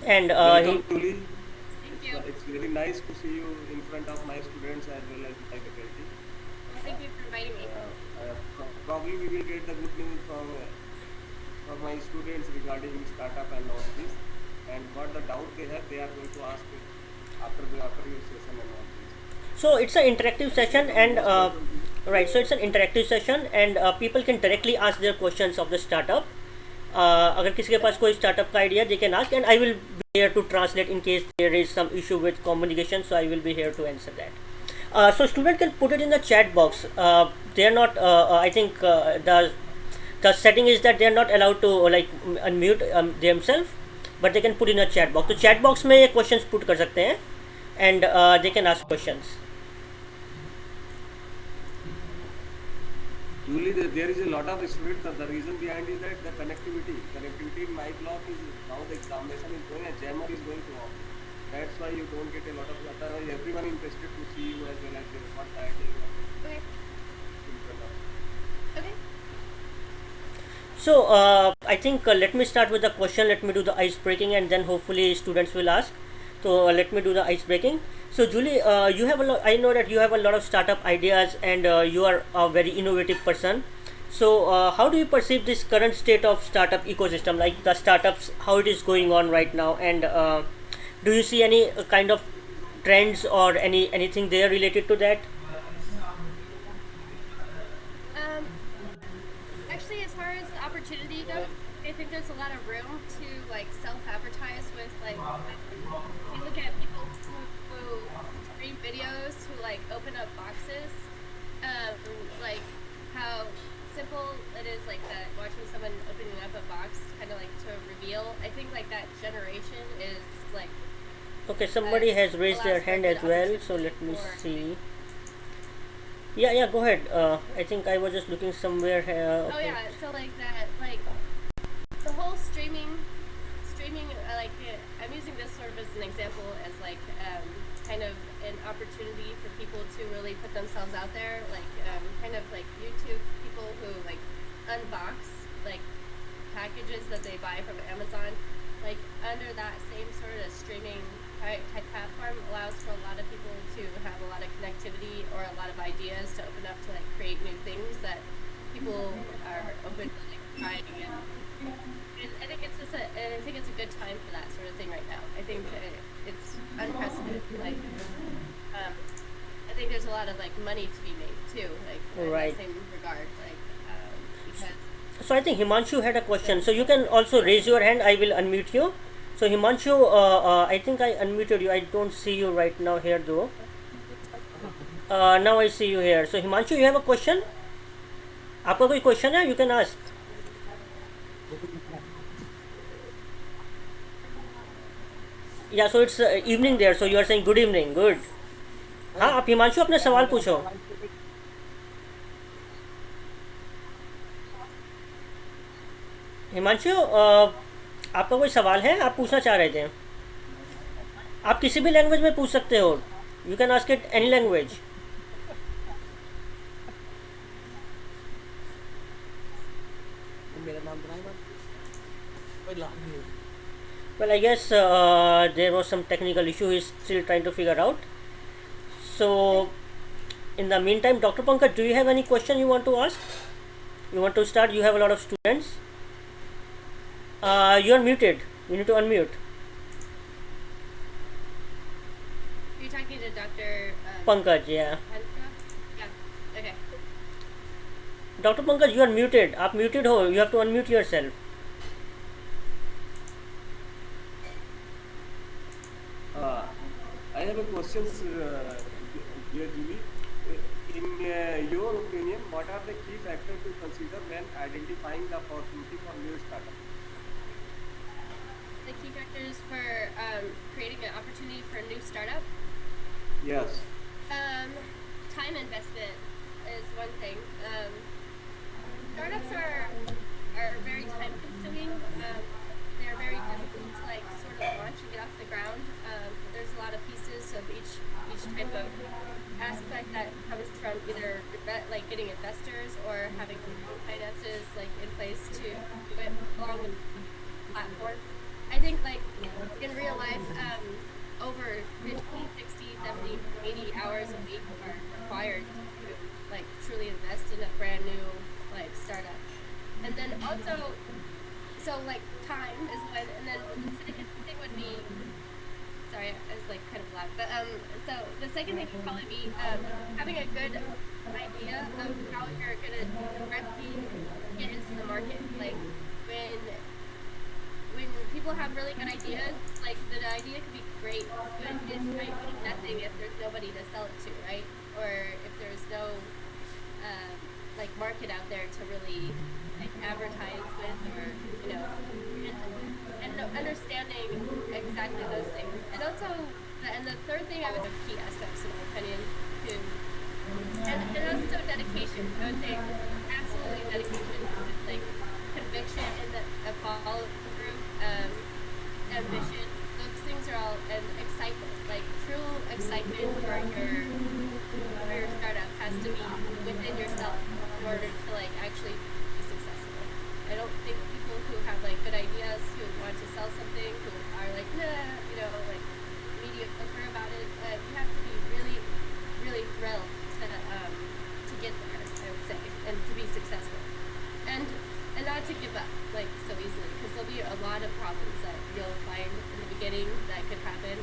And Welcome, he Julie. Thank you. It's very nice to see you in front of my students as well as my faculty. Well, thank you for inviting me. Probably we will get the good news from my students regarding startup and all this, and what the doubt they have, they are going to ask after your session and all this. So it's an interactive session, So and most welcome. Julie. right. So it's an interactive session, and people can directly ask their questions of the startup. अगर किसी के पास कोई startup का idea दे can ask and I will be here to translate in case there is some issue with communication so I will be here to answer that so student can put it in the chat box. They are not I think the setting is that they are not allowed to like unmute themselves, but they can put in a chat box. तो chat box में ये questions put कर सकते हैं and they can ask questions. Julie, there is a lot of students. The reason behind is that the connectivity. Connectivity in my block is now the examination is going and jammer is going to off. That's why you don't get a lot of. Otherwise, everyone interested to see you as well as what idea you are Okay. in front of. Okay. So I think let me start with the question. Let me do the ice breaking, and then hopefully students will ask. So let me do the ice breaking. So Julie, you have a lot. I know that you have a lot of startup ideas, and you are a very innovative person. So how do you perceive this current state of startup ecosystem, like the startups, how it is going on right now, and do you see any kind of trends or anything there related to that? Um, Actually, as far as the opportunity goes, I think there's a lot of room to like self-advertise with like. You look at people who stream videos who like open up boxes, um, like how simple it is, like that watching someone opening up a box, kind of like to reveal. I think like that generation is like Okay, somebody has raised their allows for a hand good as well. So opportunity let me for. see. Yeah, yeah, go ahead. I think I was just looking somewhere. Oh Okay. yeah, so like that, like the whole streaming, I'm using this sort of as an example as like kind of an opportunity for people to really put themselves out there, like kind of like YouTube people who like unbox like packages that they buy from Amazon, like under that same sort of streaming type platform allows for a lot of people to have a lot of connectivity or a lot of ideas to open up to like create new things that people are open to like trying and I think it's just I think it's a good time for that sort of thing right now. I think it's unprecedented. Like, I think there's a lot of like money to be made too, like in Right. that same regard, like because So I think Himanshu had a question. So you can also raise your hand. I will unmute you. So Himanshu, I think I unmuted you. I don't see you right now here though. Now I see you here. So Himanshu, you have a question? आपका कोई question है? You can ask. Yeah, so it's evening there. So you are saying good evening. Good. हाँ आप हिमांशु अपने सवाल पूछो. हिमांशु आपका कोई सवाल है? आप पूछना चाह रहे थे. आप किसी भी लैंग्वेज में पूछ सकते हो. You can ask it any language. Well, I guess there was some technical issue he's still trying to figure out. So, in the meantime, Dr. Pankaj, do you have any question you want to ask? You want to start? You have a lot of students. You are muted. You need to unmute. you're talking to Dr. Pankaj, yeah. Hansha? Yeah. Okay. Dr. Pankaj, you are muted. आप muted हो. You have to unmute yourself. I have a question, dear Julie. In your opinion, what are the key factors to consider when identifying the opportunity for new startup? The key factors for creating an opportunity for a new startup. Yes. Time investment is one thing. Startups are very time consuming. They're very difficult to like sort of launch and get off the ground. There's a lot of pieces of each type of aspect that comes from either like getting investors or having finances like in place to do it along with the platform. I think like in real life, over 50, 60, 70, 80 hours a week are required to like truly invest in a brand new like startup. And then also, so like time is when, and then the second thing would be, sorry, I was like kind of loud, but so the second thing would probably be having a good idea of how you're gonna directly get into the market. Like when people have really good ideas, like the idea could be great, but it might mean nothing if there's nobody to sell it to, right? Or if there's no like market out there to really like advertise with, or you know, and understanding exactly those things. And also, and the third thing I would have key aspects in my opinion to, and also dedication. I would say absolutely dedication, like conviction and a follow through, ambition. Those things are all, and excitement, like true excitement for your startup has to be within yourself in order to like actually be successful. I don't think people who have like good ideas, who want to sell something, who are like nah, you know, like mediocre about it, you have to be really, really thrilled to get there. I would say, and to be successful, and not to give up like so easily, because there'll be a lot of problems that you'll find in the beginning that could happen.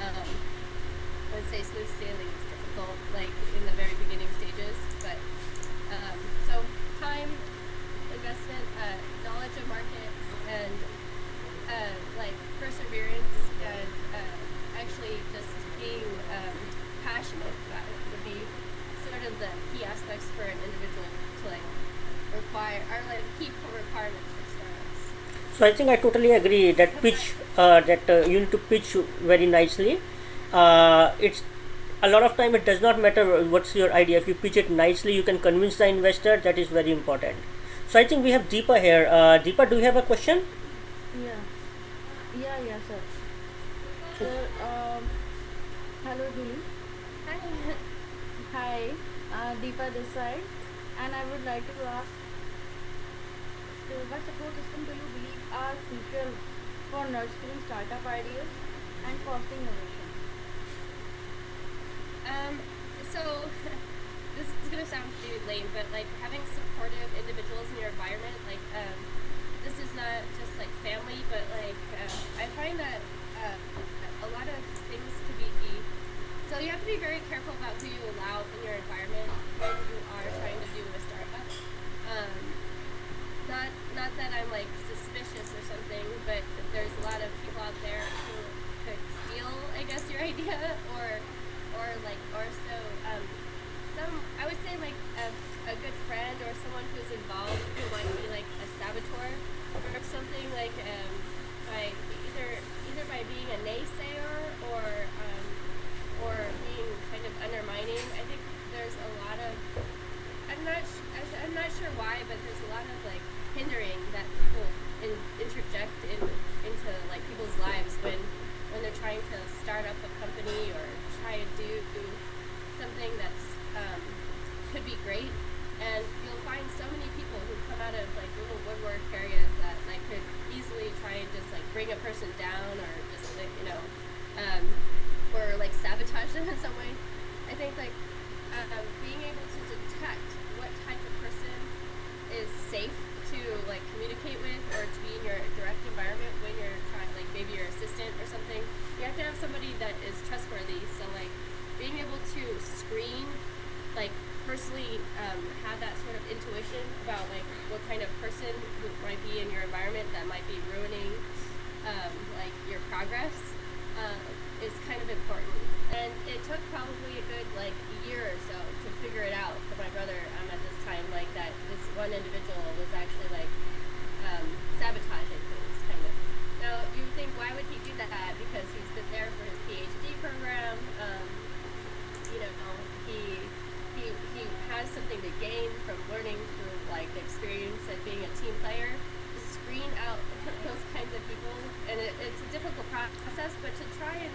I would say smooth sailing is difficult, like in the very beginning stages, but so time, investment, knowledge of market, and like perseverance, and actually just being passionate about it would be sort of the key aspects for an individual to like require, are like key requirements for startups. So I think I totally agree that pitch, you need to pitch very nicely. It's a lot of time it does not matter what's your idea. If you pitch it nicely, you can convince the investor. That is very important. So I think we have Deepa here. Deepa, do you have a question? Yeah, sir. Sir, hello, Julie. Hi. Hi, Deepa this side, and I would like to ask, what support system do you believe are crucial for nurturing startup ideas and fostering innovation? So this is gonna sound really lame, but like having supportive individuals in your environment, like this is not just like family, but like I find that a lot of things could be, so you have to be very careful about who you allow in your environment when you are trying to do a startup. Not that I'm like suspicious or something, but there's a lot of people out there who could steal, I guess, your idea, or like, or so some, I would say like a good friend or someone who's involved who might be like a saboteur or something, like by either by being a naysayer or being kind of undermining. I think there's a lot of, I'm not sure why, but there's a lot of like hindering that people interject into like people's lives when they're trying to start up a company or try to do something that's could be great. And you'll find so many people who come out of like little woodwork areas that like could easily try and just like bring a person down, or just like, you know, or like sabotage them in some way. I think like being able to detect what type of person is safe to like communicate with or to be in your direct environment when you're trying, like maybe your assistant or something, you have to have somebody that is trustworthy. So like being able to screen, like personally have that sort of intuition about like what kind of person who might be in your environment that might be ruining like your progress is kind of important. And it took probably a good like year or so to figure it out for my brother at this time, like that this one individual was actually like sabotaging things, kind of. Now you would think, why would he do that? Because he's been there for his PhD program. You know, he has something to gain from learning through like the experience of being a team player. To screen out those kinds of people, and it's a difficult process, but to try and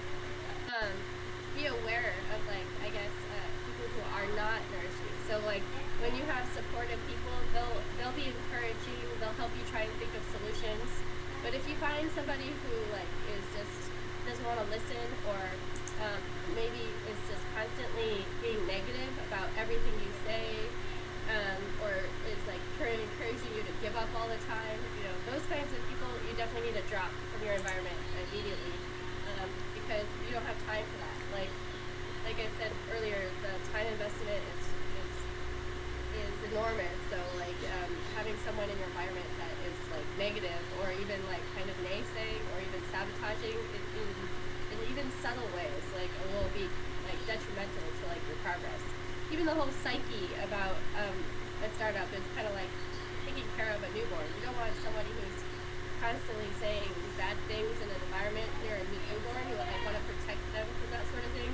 be aware of like, I guess, people who are not nourishing. So like when you have supportive people, they'll be encouraging, they'll help you try and think of solutions. But if you find somebody who like want to listen, or maybe is just constantly being negative about everything you say, or is like encouraging you to give up all the time. Those kinds of people you definitely need to drop from your environment immediately, because you don't have time for that. Like I said earlier, the time investment is enormous. So like having someone in your environment that is like negative, or even like kind of naysaying, or even sabotaging in even subtle ways, like will be like detrimental to like your progress. Even the whole psyche about a startup is kind of like taking care of a newborn. You don't want somebody who's constantly saying bad things in an environment near a newborn. You like want to protect them from that sort of thing.